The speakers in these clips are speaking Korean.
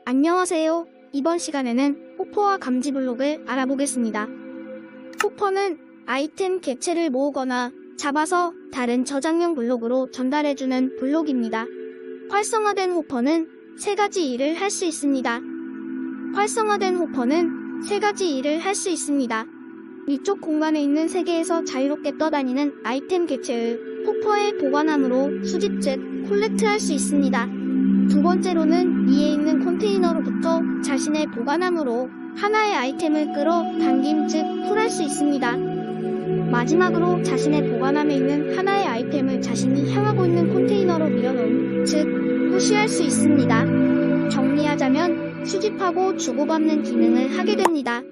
안녕하세요. 이번 시간에는 호퍼와 감지 블록을 알아보겠습니다. 호퍼는 아이템 객체를 모으거나 잡아서 다른 저장용 블록으로 전달해주는 블록입니다. 활성화된 호퍼는 세 가지 일을 할 수 있습니다. 위쪽 공간에 있는 세계에서 자유롭게 떠다니는 아이템 객체의 호퍼에 보관함으로 수집 즉 콜렉트할 수 있습니다. 두 번째로는 위에 있는 컨테이너로부터 자신의 보관함으로 하나의 아이템을 끌어당김 즉 풀할 수 있습니다. 마지막으로 자신의 보관함에 있는 하나의 아이템을 자신이 향하고 있는 컨테이너로 밀어넣음 즉 푸시할 수 있습니다. 정리하자면 수집하고 주고받는 기능을 하게 됩니다.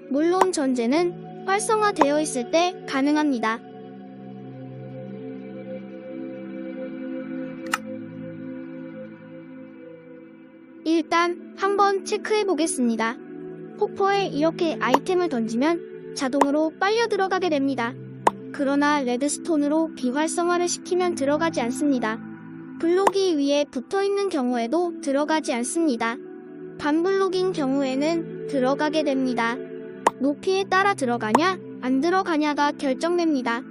물론 전제는 활성화되어 있을 때 가능합니다. 일단 한번 체크해 보겠습니다. 호퍼에 이렇게 아이템을 던지면 자동으로 빨려 들어가게 됩니다. 그러나 레드스톤으로 비활성화를 시키면 들어가지 않습니다. 블록이 위에 붙어 있는 경우에도 들어가지 않습니다. 반블록인 경우에는 들어가게 됩니다. 높이에 따라 들어가냐 안 들어가냐가 결정됩니다.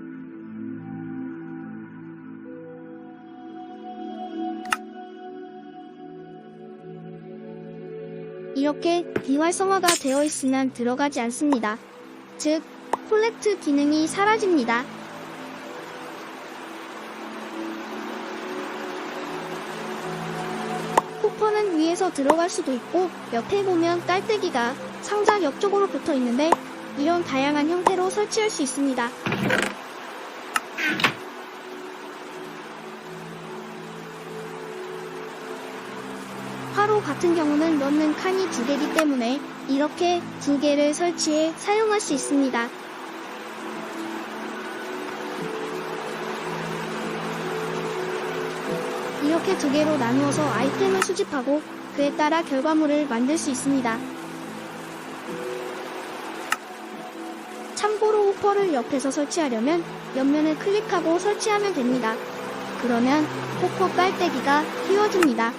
이렇게 비활성화가 되어 있으면 들어가지 않습니다. 즉, 콜렉트 기능이 사라집니다. 호퍼는 위에서 들어갈 수도 있고 옆에 보면 깔때기가 상자 옆쪽으로 붙어 있는데 이런 다양한 형태로 설치할 수 있습니다. 화로 같은 경우는 넣는 칸이 2개이기 때문에 이렇게 2개를 설치해 사용할 수 있습니다. 이렇게 2개로 나누어서 아이템을 수집하고 그에 따라 결과물을 만들 수 있습니다. 참고로 호퍼를 옆에서 설치하려면 옆면을 클릭하고 설치하면 됩니다. 그러면 호퍼 깔때기가 휘어집니다.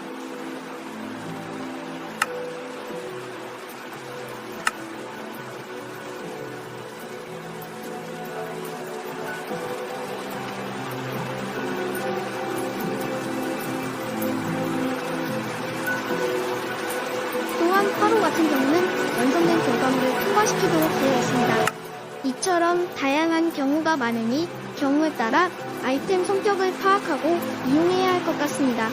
또한 화로 같은 경우는 완성된 결과물을 통과시키도록 되어 있습니다. 이처럼 다양한 경우가 많으니 경우에 따라 아이템 성격을 파악하고 이용해야 할 것 같습니다.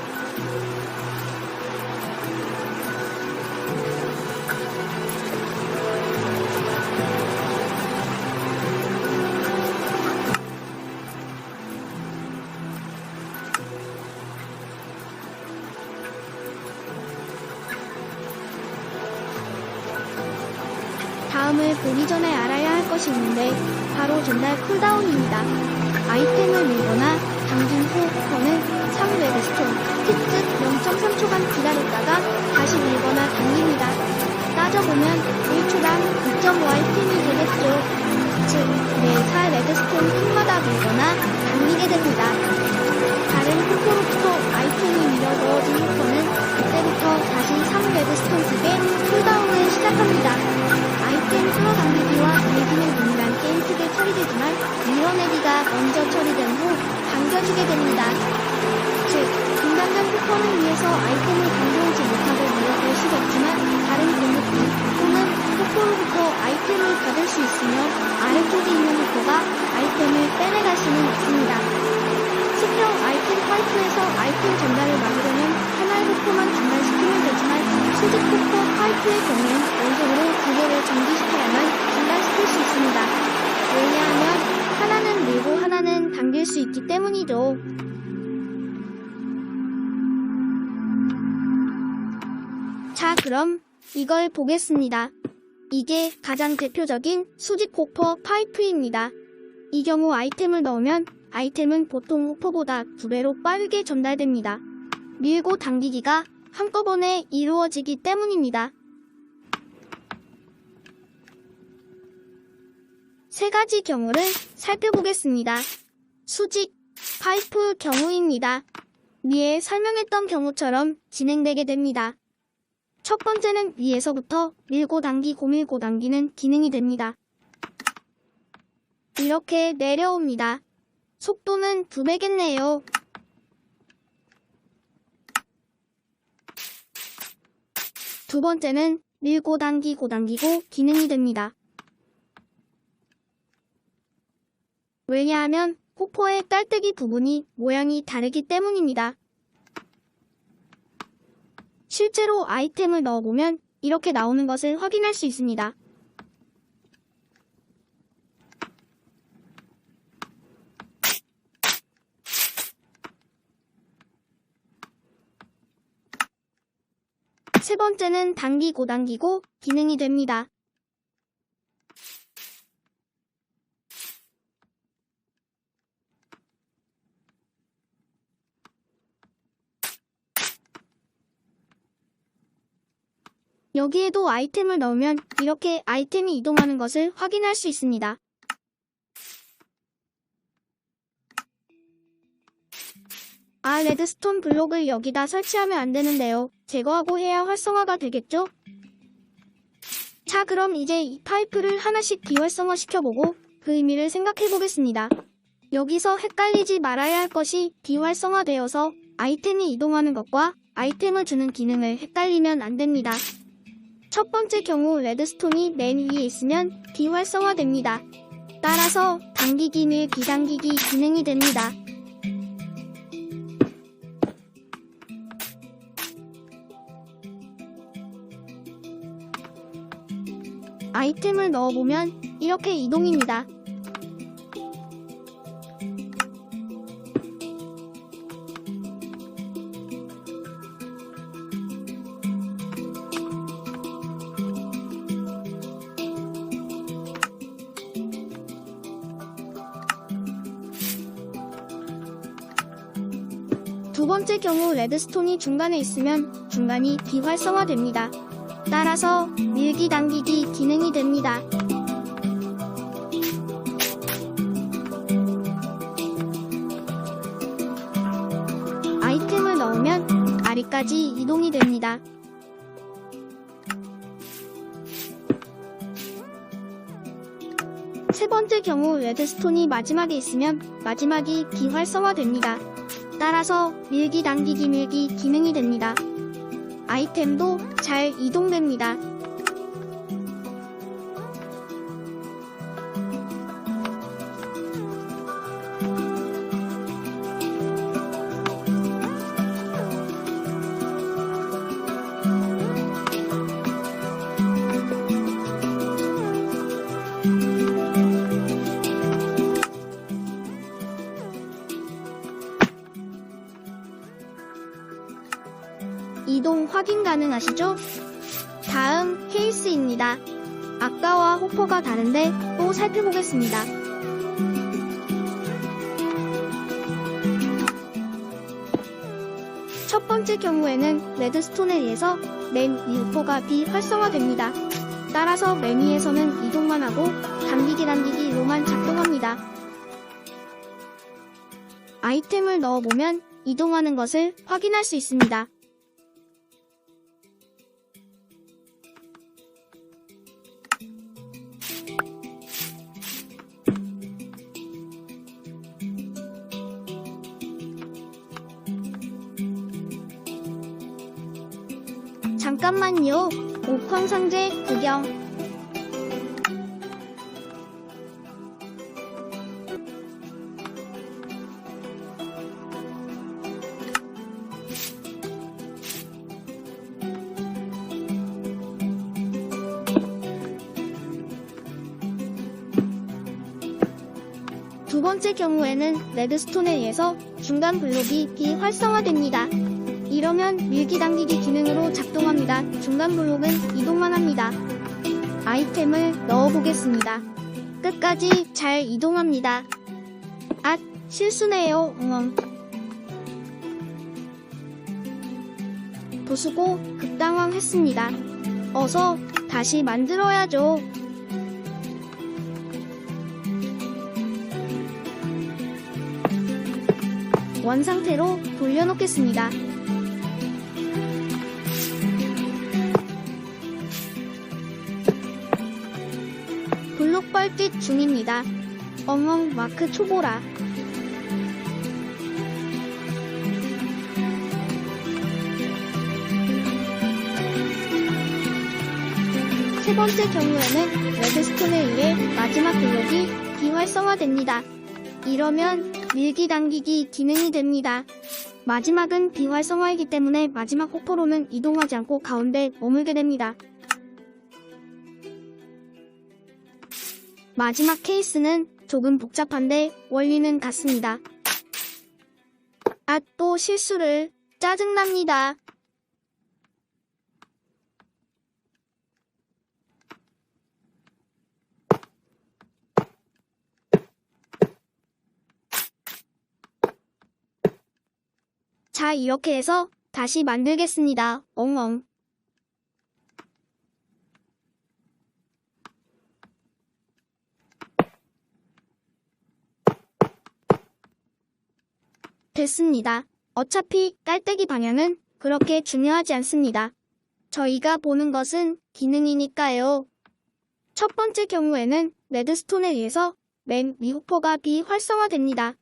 다음을 보기 전에 알아야 할 것이 있는데 바로 전달 쿨다운입니다. 아이템을 밀거나 당긴 후 호퍼는 3레드스톤 즉 0.3초간 기다렸다가 다시 밀거나 당깁니다. 따져보면 1초당 2.5아이템이 되겠죠. 즉 매 4레드스톤 틈마다 밀거나 당기게 됩니다. 다른 호퍼로부터 아이템이 밀어 넣어진 호퍼는 그때부터 다시 3레드스톤 득에 쿨다운을 시작합니다. 아이템 끌어당기기와 밀기는 동일한 게임 특에 처리되지만 밀어내기가 먼저 처리된 후 당겨주게 됩니다. 즉, 분단된 호퍼를 위해서 아이템을 당겨오지 못하고 밀어볼 수가 없지만 다른 공격기 또는 호퍼로부터 아이템을 받을 수 있으며 아래쪽에 있는 호퍼가 아이템을 빼내갈 수는 없습니다. 수평 아이템 파이프에서 아이템 전달을 막으려면 하나의 호퍼만 전달시키면 되지만 수직 호퍼 파이프의 경우엔 원성으로 2개를 전기시켜야만 전달시킬 수 있습니다. 왜냐하면 하나는 밀고 하나는 당길 수 있기 때문이죠. 자, 그럼 이걸 보겠습니다. 이게 가장 대표적인 수직 호퍼 파이프입니다. 이 경우 아이템을 넣으면 아이템은 보통 호퍼보다 2배로 빠르게 전달됩니다. 밀고 당기기가 한꺼번에 이루어지기 때문입니다. 세 가지 경우를 살펴보겠습니다. 수직 파이프 경우입니다. 위에 설명했던 경우처럼 진행되게 됩니다. 첫 번째는 위에서부터 밀고 당기고 밀고 당기는 기능이 됩니다. 이렇게 내려옵니다. 속도는 2배겠네요. 두 번째는 밀고 당기고 당기고 기능이 됩니다. 왜냐하면 호퍼의 깔때기 부분이 모양이 다르기 때문입니다. 실제로 아이템을 넣어보면 이렇게 나오는 것을 확인할 수 있습니다. 세 번째는 당기고 당기고 기능이 됩니다. 여기에도 아이템을 넣으면 이렇게 아이템이 이동하는 것을 확인할 수 있습니다. 레드스톤 블록을 여기다 설치하면 안 되는데요. 제거하고 해야 활성화가 되겠죠? 자, 그럼 이제 이 파이프를 하나씩 비활성화 시켜보고 그 의미를 생각해 보겠습니다. 여기서 헷갈리지 말아야 할 것이 비활성화되어서 아이템이 이동하는 것과 아이템을 주는 기능을 헷갈리면 안 됩니다. 첫 번째 경우 레드스톤이 맨 위에 있으면 비활성화됩니다. 따라서 당기기 및 비당기기 기능이 됩니다. 아이템을 넣어보면 이렇게 이동입니다. 두 번째 경우 레드스톤이 중간에 있으면 중간이 비활성화됩니다. 따라서 밀기 당기기 기능이 됩니다. 아이템을 넣으면 아래까지 이동이 됩니다. 세 번째 경우 레드스톤이 마지막에 있으면 마지막이 비활성화됩니다. 따라서 밀기 당기기 밀기 기능이 됩니다. 아이템도 잘 이동됩니다. 이동 확인 가능하시죠? 다음 케이스입니다. 아까와 호퍼가 다른데 또 살펴보겠습니다. 첫 번째 경우에는 레드스톤에 의해서 맨 위 호퍼가 비활성화됩니다. 따라서 맨 위에서는 이동만 하고 당기기 당기기로만 작동합니다. 아이템을 넣어보면 이동하는 것을 확인할 수 있습니다. 잠깐만요. 옥황상제 구경. 두 번째 경우에는 레드스톤에 의해서 중간 블록이 비활성화됩니다. 이러면 밀기 당기기 기능으로 작동합니다. 중간 블록은 이동만 합니다. 아이템을 넣어보겠습니다. 끝까지 잘 이동합니다. 실수네요. 부수고 급당황했습니다. 어서 다시 만들어야죠. 원상태로 돌려놓겠습니다. 계속 뻘짓 중입니다. 엉엉 마크 초보라. 세 번째 경우에는 레드스톤에 의해 마지막 블록이 비활성화됩니다. 이러면 밀기 당기기 기능이 됩니다. 마지막은 비활성화이기 때문에 마지막 호포로는 이동하지 않고 가운데 머물게 됩니다. 마지막 케이스는 조금 복잡한데 원리는 같습니다. 아, 또 실수를. 짜증납니다. 자, 이렇게 해서 다시 만들겠습니다. 엉엉. 됐습니다. 어차피 깔때기 방향은 그렇게 중요하지 않습니다. 저희가 보는 것은 기능이니까요. 첫 번째 경우에는 레드스톤에 의해서 맨 위 호퍼가 비활성화됩니다.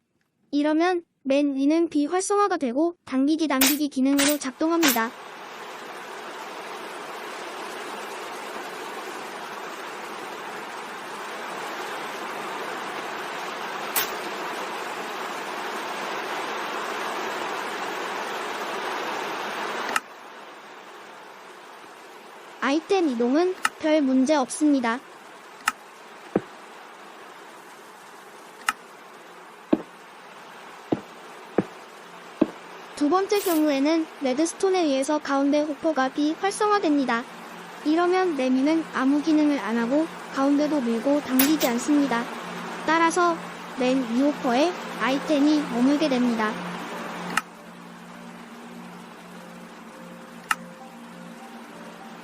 이러면 맨 위는 비활성화가 되고 당기기 기능으로 작동합니다. 아이템 이동은 별 문제 없습니다. 두 번째 경우에는 레드스톤에 의해서 가운데 호퍼가 비활성화됩니다. 이러면 레미는 아무 기능을 안하고 가운데도 밀고 당기지 않습니다. 따라서 맨 위 호퍼에 아이템이 머물게 됩니다.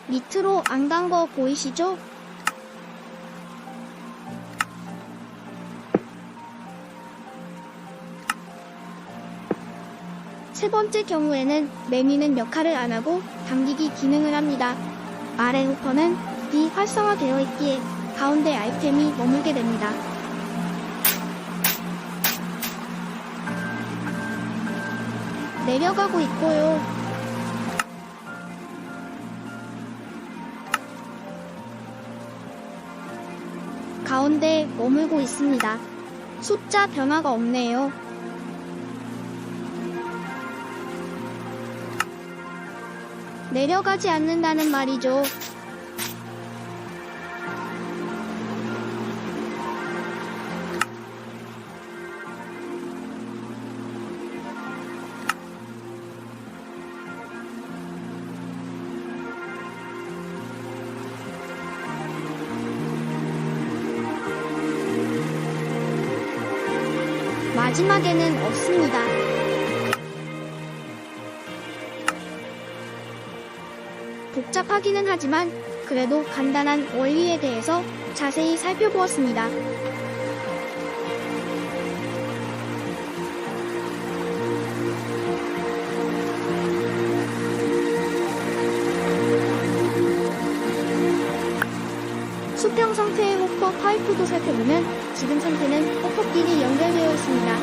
밑으로 안 간 거 보이시죠? 세 번째 경우에는 매미는 역할을 안하고 당기기 기능을 합니다. 아래 호퍼는 비활성화되어 있기에 가운데 아이템이 머물게 됩니다. 내려가고 있고요. 가운데 머물고 있습니다. 숫자 변화가 없네요. 내려가지 않는다는 말이죠. 마지막에는 없습니다. 복잡하기는 하지만 그래도 간단한 원리에 대해서 자세히 살펴보았습니다. 수평 상태의 호퍼 파이프도 살펴보면 지금 상태는 호퍼끼리 연결되어 있습니다.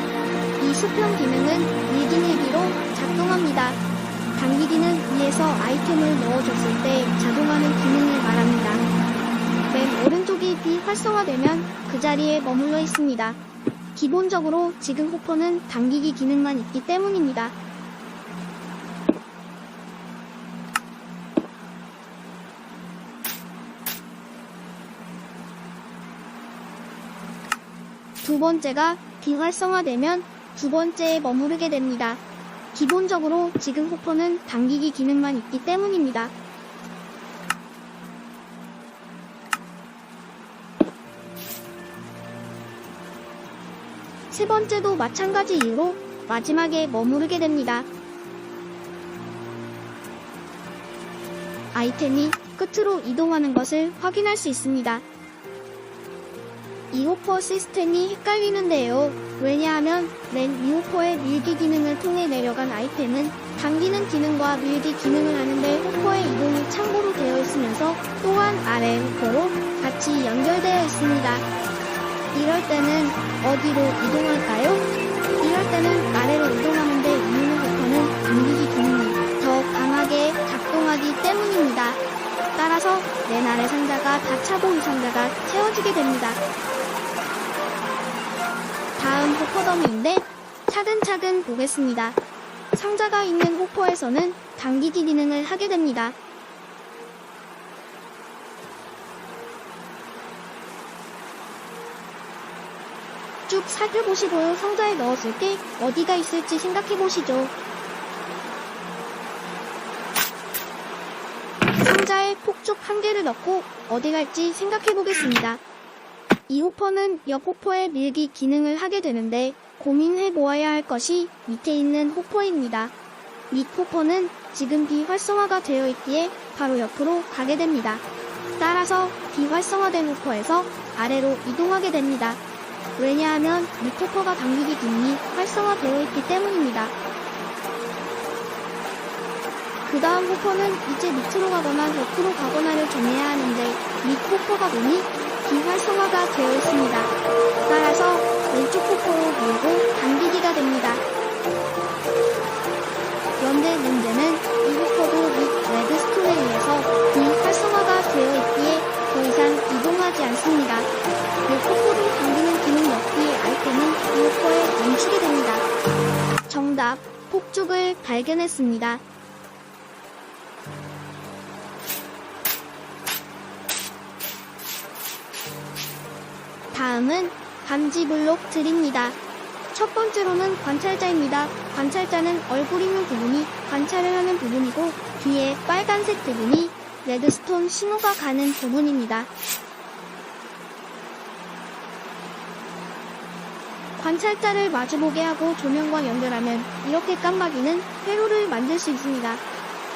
이 수평 기능은 밀기밀기로 작동합니다. 당기기는 위에서 아이템을 넣어줬을 때 작용하는 기능을 말합니다. 맨 오른쪽이 비활성화되면 그 자리에 머물러 있습니다. 기본적으로 지금 호퍼는 당기기 기능만 있기 때문입니다. 두 번째가 비활성화되면 두 번째에 머무르게 됩니다. 기본적으로 지금 호퍼는 당기기 기능만 있기 때문입니다. 세 번째도 마찬가지 이유로 마지막에 머무르게 됩니다. 아이템이 끝으로 이동하는 것을 확인할 수 있습니다. 이 호퍼 시스템이 헷갈리는데요. 왜냐하면 맨 위 호퍼의 밀기 기능을 통해 내려간 아이템은 당기는 기능과 밀기 기능을 하는데 호퍼의 이동이 참고로 되어 있으면서 또한 후면 아래 호포로 같이 연결되어 있습니다. 이럴 때는 어디로 이동할까요? 이럴 때는 아래로 이동하는데 이유는 호포는 당기기 기능이 더 강하게 작동하기 때문입니다. 따라서 맨 아래 상자가 다 차고 이 상자가 채워지게 됩니다. 다음 호포 더미인데 차근차근 보겠습니다. 상자가 있는 호포에서는 당기기 기능을 하게 됩니다. 쭉 살펴보시고 상자에 넣었을 때 어디가 있을지 생각해보시죠. 상자에 폭죽 한 개를 넣고 어디 갈지 생각해보겠습니다. 이 호퍼는 옆 호퍼에 밀기 기능을 하게 되는데 고민해보아야 할 것이 밑에 있는 호퍼입니다. 밑 호퍼는 지금 비활성화가 되어 있기에 바로 옆으로 가게 됩니다. 따라서 비활성화된 호퍼에서 아래로 이동하게 됩니다. 왜냐하면 밑 호퍼가 당기기 기능이 활성화되어 있기 때문입니다. 그 다음 호퍼는 이제 밑으로 가거나 옆으로 가거나를 정해야 하는데 밑 호퍼가 보니 비활성화가 되어 있습니다. 따라서 왼쪽 호퍼로 밀고 당기기가 됩니다. 그런데 문제는 이 호퍼도 밑 레드스톤에 의해서 비활성화가 되어 있기에 더 이상 이동하지 않습니다. 옆 호퍼로 당기는 기능이 없기에 아이템은 이 호퍼에 멈추게 됩니다. 정답, 폭죽을 발견했습니다. 다음은 감지 블록 드립니다. 첫 번째로는 관찰자입니다. 관찰자는 얼굴 있는 부분이 관찰을 하는 부분이고 뒤에 빨간색 부분이 레드스톤 신호가 가는 부분입니다. 관찰자를 마주보게 하고 조명과 연결하면 이렇게 깜박이는 회로를 만들 수 있습니다.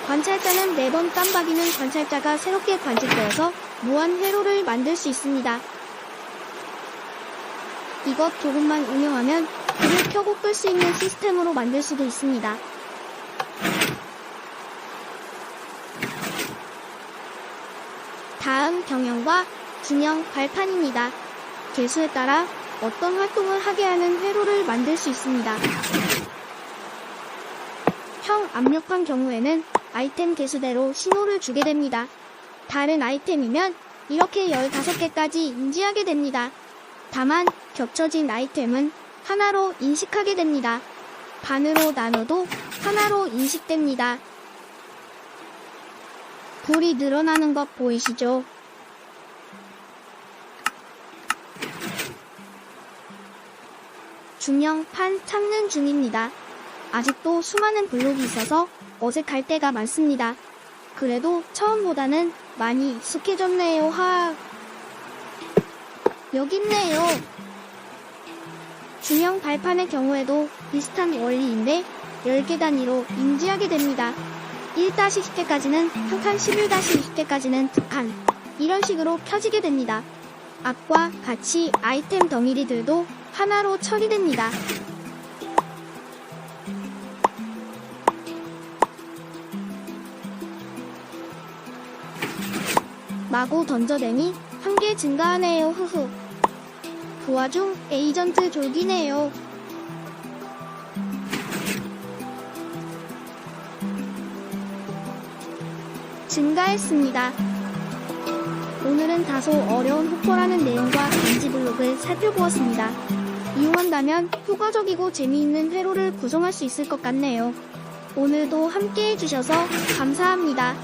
관찰자는 매번 깜박이는 관찰자가 새롭게 관측되어서 무한 회로를 만들 수 있습니다. 이것 조금만 응용하면 불을 켜고 끌 수 있는 시스템으로 만들 수도 있습니다. 다음 경영과 균형 발판입니다. 개수에 따라 어떤 활동을 하게 하는 회로를 만들 수 있습니다. 형 압력한 경우에는 아이템 개수대로 신호를 주게 됩니다. 다른 아이템이면 이렇게 15개까지 인지하게 됩니다. 다만 겹쳐진 아이템은 하나로 인식하게 됩니다. 반으로 나눠도 하나로 인식됩니다. 불이 늘어나는 것 보이시죠? 중형판 찾는 중입니다. 아직도 수많은 블록이 있어서 어색할 때가 많습니다. 그래도 처음보다는 많이 익숙해졌네요. 여기 있네요. 중형 발판의 경우에도 비슷한 원리인데 10개 단위로 인지하게 됩니다. 1-10개까지는 한 칸, 11-20개까지는 2칸, 이런 식으로 켜지게 됩니다. 앞과 같이 아이템 덩이리들도 하나로 처리됩니다. 마구 던져대니 한 개 증가하네요. 흐흐. 그 와중 에이전트 졸기네요. 증가했습니다. 오늘은 다소 어려운 호퍼라는 내용과 감지 블록을 살펴보았습니다. 이용한다면 효과적이고 재미있는 회로를 구성할 수 있을 것 같네요. 오늘도 함께 해주셔서 감사합니다.